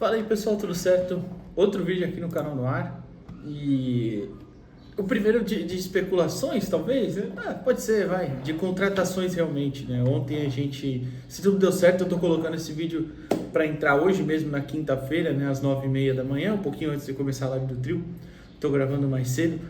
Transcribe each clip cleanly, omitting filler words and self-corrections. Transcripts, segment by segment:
Fala aí pessoal, tudo certo? Outro vídeo aqui no canal no ar. E o primeiro de especulações, talvez? Pode ser, vai, de contratações realmente, né? Ontem a gente, se tudo deu certo, eu tô colocando esse vídeo para entrar hoje mesmo na quinta-feira, né? Às 9h30 da manhã, um pouquinho antes de começar a live do trio. Tô gravando mais cedo.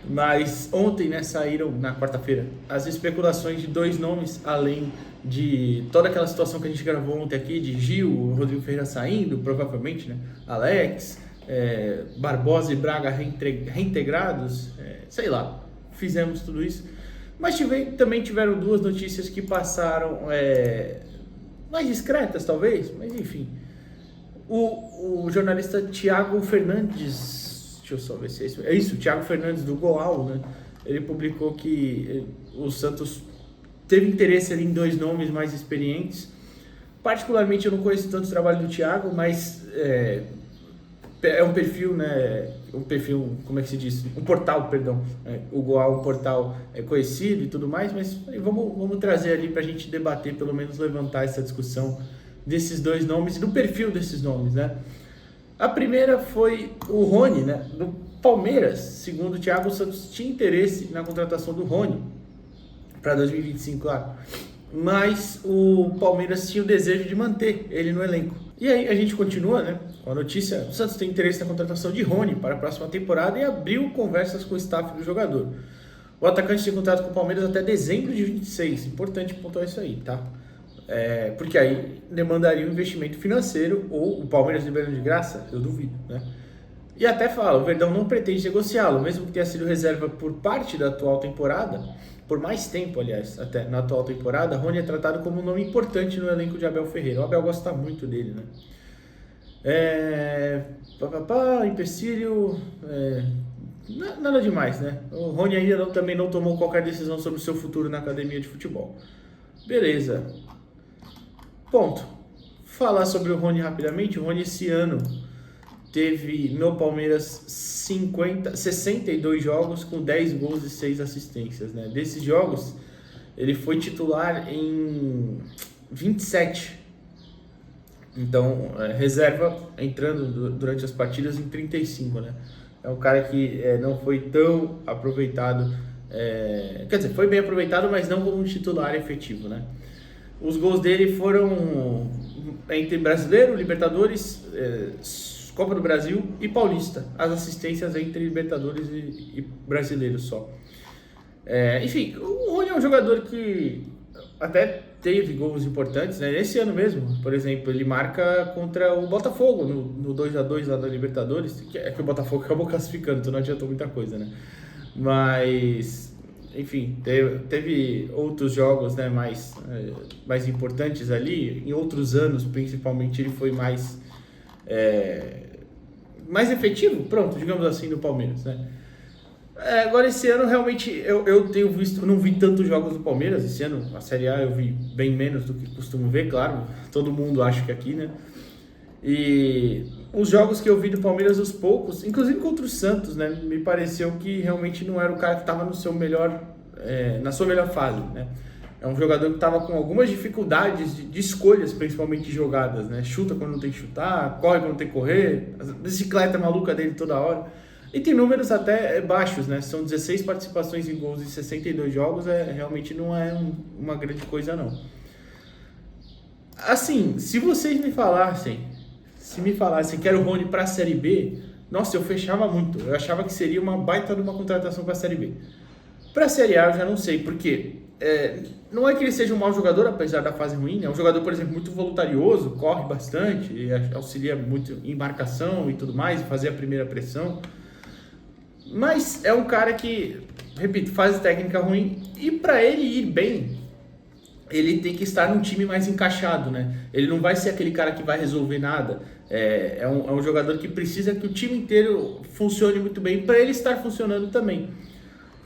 Mas ontem, né, saíram, na quarta-feira, as especulações de dois nomes, além de toda aquela situação que a gente gravou ontem aqui, de Gil, Rodrigo Ferreira saindo, provavelmente, né, Alex, Barbosa e Braga reintegrados, sei lá, fizemos tudo isso. Mas também tiveram duas notícias que passaram mais discretas, talvez, mas enfim. O jornalista Thiago Fernandes, deixa eu só ver se é isso. É isso, Thiago Fernandes do Goal, né? Ele publicou que o Santos teve interesse ali em dois nomes mais experientes. Particularmente eu não conheço tanto o trabalho do Thiago, mas é um perfil, né? Um perfil, como é que se diz? Um portal, perdão. O Goal é um portal conhecido e tudo mais, mas vamos trazer ali para a gente debater, pelo menos levantar essa discussão desses dois nomes e do perfil desses nomes, né? A primeira foi o Rony, né, do Palmeiras. Segundo o Thiago, o Santos tinha interesse na contratação do Rony para 2025, claro. Mas o Palmeiras tinha o desejo de manter ele no elenco. E aí a gente continua, né, com a notícia: o Santos tem interesse na contratação de Rony para a próxima temporada e abriu conversas com o staff do jogador. O atacante tem contrato com o Palmeiras até dezembro de 2026. Importante pontuar isso aí, tá? Porque aí demandaria um investimento financeiro, ou o Palmeiras liberando de graça, eu duvido, né? E até fala, o Verdão não pretende negociá-lo, mesmo que tenha sido reserva por parte da atual temporada, por mais tempo, aliás, até na atual temporada. Rony é tratado como um nome importante no elenco de Abel Ferreira. O Abel gosta muito dele, né? Empecilho, nada demais, né? O Rony ainda também não tomou qualquer decisão sobre o seu futuro na academia de futebol. Beleza. Ponto. Falar sobre o Rony rapidamente. O Rony esse ano teve no Palmeiras 62 jogos com 10 gols e 6 assistências, né? Desses jogos, ele foi titular em 27. Então, reserva entrando durante as partidas em 35, né? É um cara que não foi tão aproveitado. Quer dizer, foi bem aproveitado, mas não como um titular efetivo, né? Os gols dele foram entre Brasileiro, Libertadores, Copa do Brasil e Paulista. As assistências entre Libertadores e Brasileiro só. Enfim, o Rony é um jogador que até teve gols importantes, né? Esse ano mesmo, por exemplo, ele marca contra o Botafogo no 2-2 lá da Libertadores, que o Botafogo acabou classificando, então não adiantou muita coisa, né? Mas, enfim, teve outros jogos, né, mais importantes ali. Em outros anos, principalmente, ele foi mais efetivo, pronto, digamos assim, no Palmeiras, né? Agora, esse ano, realmente, eu tenho visto, eu não vi tantos jogos do Palmeiras. Esse ano, a Série A, eu vi bem menos do que costumo ver, claro. Todo mundo acha que aqui, né? E os jogos que eu vi do Palmeiras, os poucos, inclusive contra o Santos, né? Me pareceu que realmente não era o cara que estava no seu melhor, na sua melhor fase, né? É um jogador que estava com algumas dificuldades de escolhas, principalmente de jogadas, né? Chuta quando não tem que chutar, corre quando tem que correr, a bicicleta maluca dele toda hora. E tem números até baixos, né? São 16 participações em gols em 62 jogos, realmente não é uma grande coisa, não. Assim, se vocês me falassem quero o Rony para a Série B, nossa, eu fechava muito. Eu achava que seria uma baita de uma contratação para a Série B. Para a Série A eu já não sei, porque não é que ele seja um mau jogador, apesar da fase ruim. É um jogador, por exemplo, muito voluntarioso, corre bastante, auxilia muito em marcação e tudo mais, fazer a primeira pressão. Mas é um cara que, repito, fase técnica ruim, e para ele ir bem, ele tem que estar num time mais encaixado, né? Ele não vai ser aquele cara que vai resolver nada. É um jogador que precisa que o time inteiro funcione muito bem para ele estar funcionando também.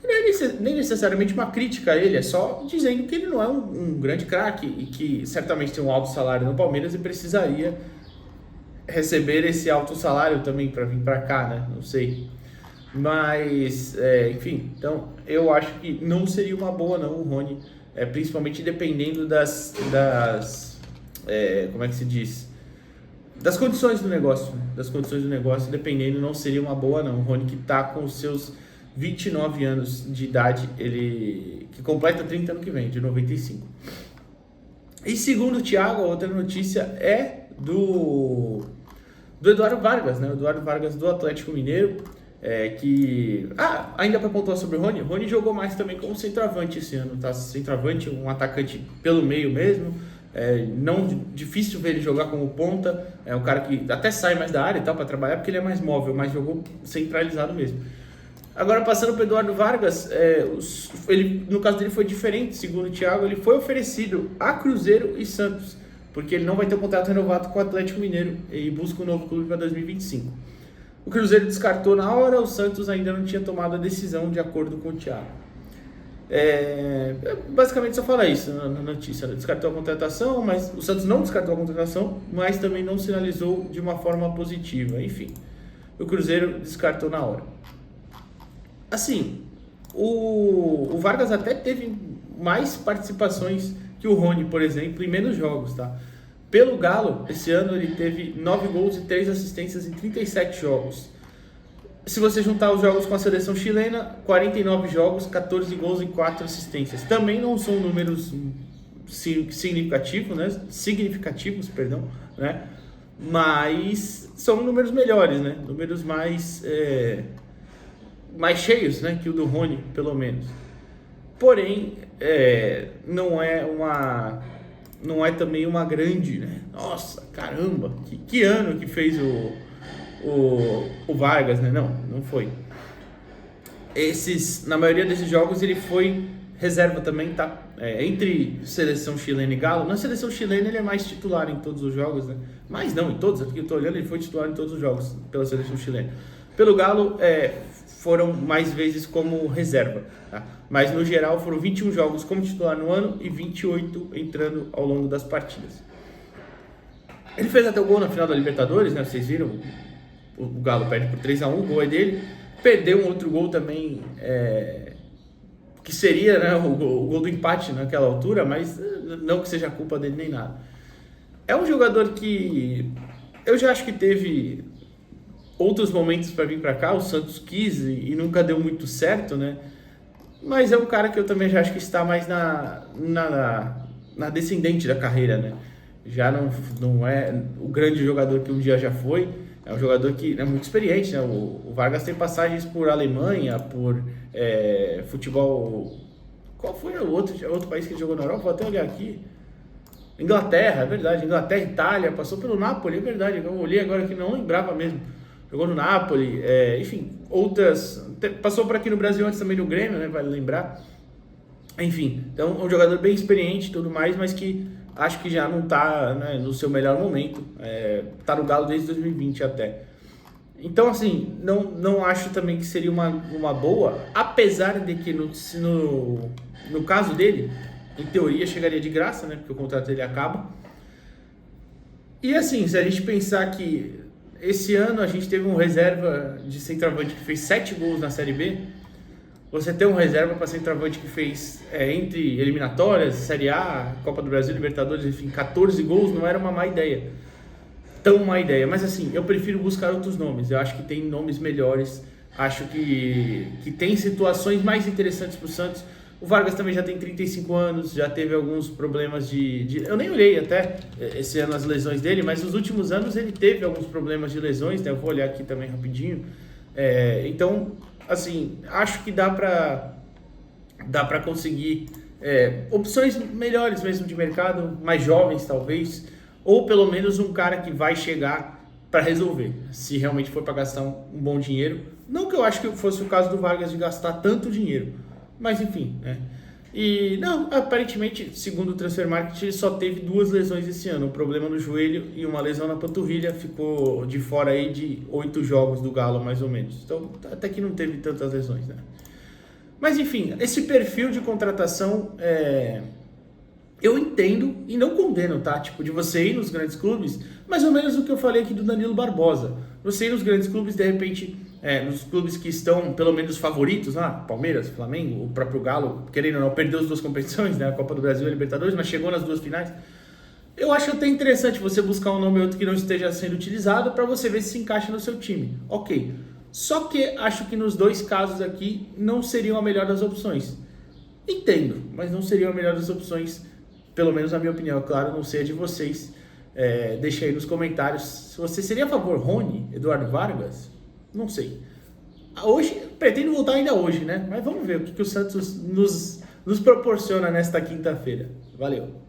Não é nem necessariamente uma crítica a ele, é só dizendo que ele não é um grande craque e que certamente tem um alto salário no Palmeiras e precisaria receber esse alto salário também para vir para cá, né? Não sei. Mas, enfim, então eu acho que não seria uma boa não o Rony, principalmente dependendo das como é que se diz? das condições do negócio, né? Das condições do negócio, dependendo, não seria uma boa não. O Rony, que tá com os seus 29 anos de idade, ele que completa 30 ano que vem, de 95. E segundo o Thiago, a outra notícia é do Eduardo Vargas, né? O Eduardo Vargas do Atlético Mineiro, ainda para pontuar sobre o Rony. O Rony jogou mais também como centroavante esse ano, tá? Centroavante, um atacante pelo meio mesmo. Não difícil ver ele jogar como ponta. É um cara que até sai mais da área e tal para trabalhar, porque ele é mais móvel, mas jogou centralizado mesmo. Agora, passando para o Eduardo Vargas, ele, no caso dele foi diferente, segundo o Thiago. Ele foi oferecido a Cruzeiro e Santos, porque ele não vai ter um contrato renovado com o Atlético Mineiro e busca um novo clube para 2025. O Cruzeiro descartou na hora, o Santos ainda não tinha tomado a decisão de acordo com o Thiago. Basicamente só fala isso na notícia, né? Descartou a contratação, mas o Santos não descartou a contratação, mas também não sinalizou de uma forma positiva. Enfim, o Cruzeiro descartou na hora. Assim, o Vargas até teve mais participações que o Rony, por exemplo, em menos jogos, tá? Pelo Galo, esse ano ele teve 9 gols e 3 assistências em 37 jogos. Se você juntar os jogos com a seleção chilena, 49 jogos, 14 gols e 4 assistências. Também não são números significativos, né? Mas são números melhores, né? Números mais cheios, né? Que o do Rony, pelo menos. Porém, não é também uma grande, né? Nossa, caramba, que ano que fez o Vargas, né? Não foi. Na maioria desses jogos ele foi reserva também, tá? Entre seleção chilena e Galo. Na seleção chilena ele é mais titular em todos os jogos, né? Mas não em todos, aqui eu tô olhando, ele foi titular em todos os jogos pela seleção chilena. Pelo Galo, foram mais vezes como reserva, tá? Mas no geral foram 21 jogos como titular no ano e 28 entrando ao longo das partidas. Ele fez até o gol na final da Libertadores, né? Vocês viram? O Galo perde por 3-1, o gol é dele. Perdeu um outro gol também, que seria, né, o gol do empate naquela altura, mas não que seja culpa dele nem nada. É um jogador que eu já acho que teve outros momentos para vir para cá, o Santos quis e nunca deu muito certo, né? Mas é um cara que eu também já acho que está mais na descendente da carreira, né? Já não é o grande jogador que um dia já foi. É um jogador que é muito experiente, né? O Vargas tem passagens por Alemanha, por futebol... Qual foi o outro país que ele jogou na Europa? Vou até olhar aqui. Inglaterra, é verdade. Inglaterra, Itália, passou pelo Napoli, é verdade. Eu olhei agora que não lembrava mesmo. Jogou no Napoli, enfim, outras... Passou por aqui no Brasil antes também no Grêmio, né? Vale lembrar. Enfim, então é um jogador bem experiente e tudo mais, mas que acho que já não está, né, no seu melhor momento. Está no Galo desde 2020 até. Então, assim, não acho também que seria uma boa, apesar de que no caso dele, em teoria, chegaria de graça, né? Porque o contrato dele acaba. E assim, se a gente pensar que esse ano a gente teve um reserva de centroavante que fez 7 gols na Série B, você ter um reserva para centroavante que fez, entre eliminatórias, Série A, Copa do Brasil, Libertadores, enfim, 14 gols, não era uma má ideia. Tão má ideia. Mas assim, eu prefiro buscar outros nomes. Eu acho que tem nomes melhores. Acho que tem situações mais interessantes para o Santos. O Vargas também já tem 35 anos, já teve alguns problemas eu nem olhei até esse ano as lesões dele, mas nos últimos anos ele teve alguns problemas de lesões, né? Eu vou olhar aqui também rapidinho. Então, assim, acho que dá para conseguir opções melhores mesmo de mercado, mais jovens talvez, ou pelo menos um cara que vai chegar para resolver, se realmente for para gastar um bom dinheiro. Não que eu acho que fosse o caso do Vargas de gastar tanto dinheiro, mas enfim, né? E não, aparentemente, segundo o Transfer Market, ele só teve 2 lesões esse ano, um problema no joelho e uma lesão na panturrilha, ficou de fora aí de 8 jogos do Galo, mais ou menos. Então, até que não teve tantas lesões, né? Mas enfim, esse perfil de contratação, eu entendo e não condeno, tá? Tipo, de você ir nos grandes clubes, mais ou menos o que eu falei aqui do Danilo Barbosa. Você ir nos grandes clubes, de repente, nos clubes que estão, pelo menos, favoritos, Palmeiras, Flamengo, o próprio Galo, querendo ou não, perdeu as 2 competições, né? A Copa do Brasil e a Libertadores, mas chegou nas 2 finais. Eu acho até interessante você buscar um nome ou outro que não esteja sendo utilizado para você ver se encaixa no seu time. Ok. Só que acho que nos dois casos aqui não seriam a melhor das opções. Entendo, mas não seriam a melhor das opções, pelo menos na minha opinião, claro, não sei a de vocês. Deixa aí nos comentários se você seria a favor Rony, Eduardo Vargas, não sei. Hoje, pretendo voltar ainda hoje, né? Mas vamos ver o que o Santos nos proporciona nesta quinta-feira. Valeu!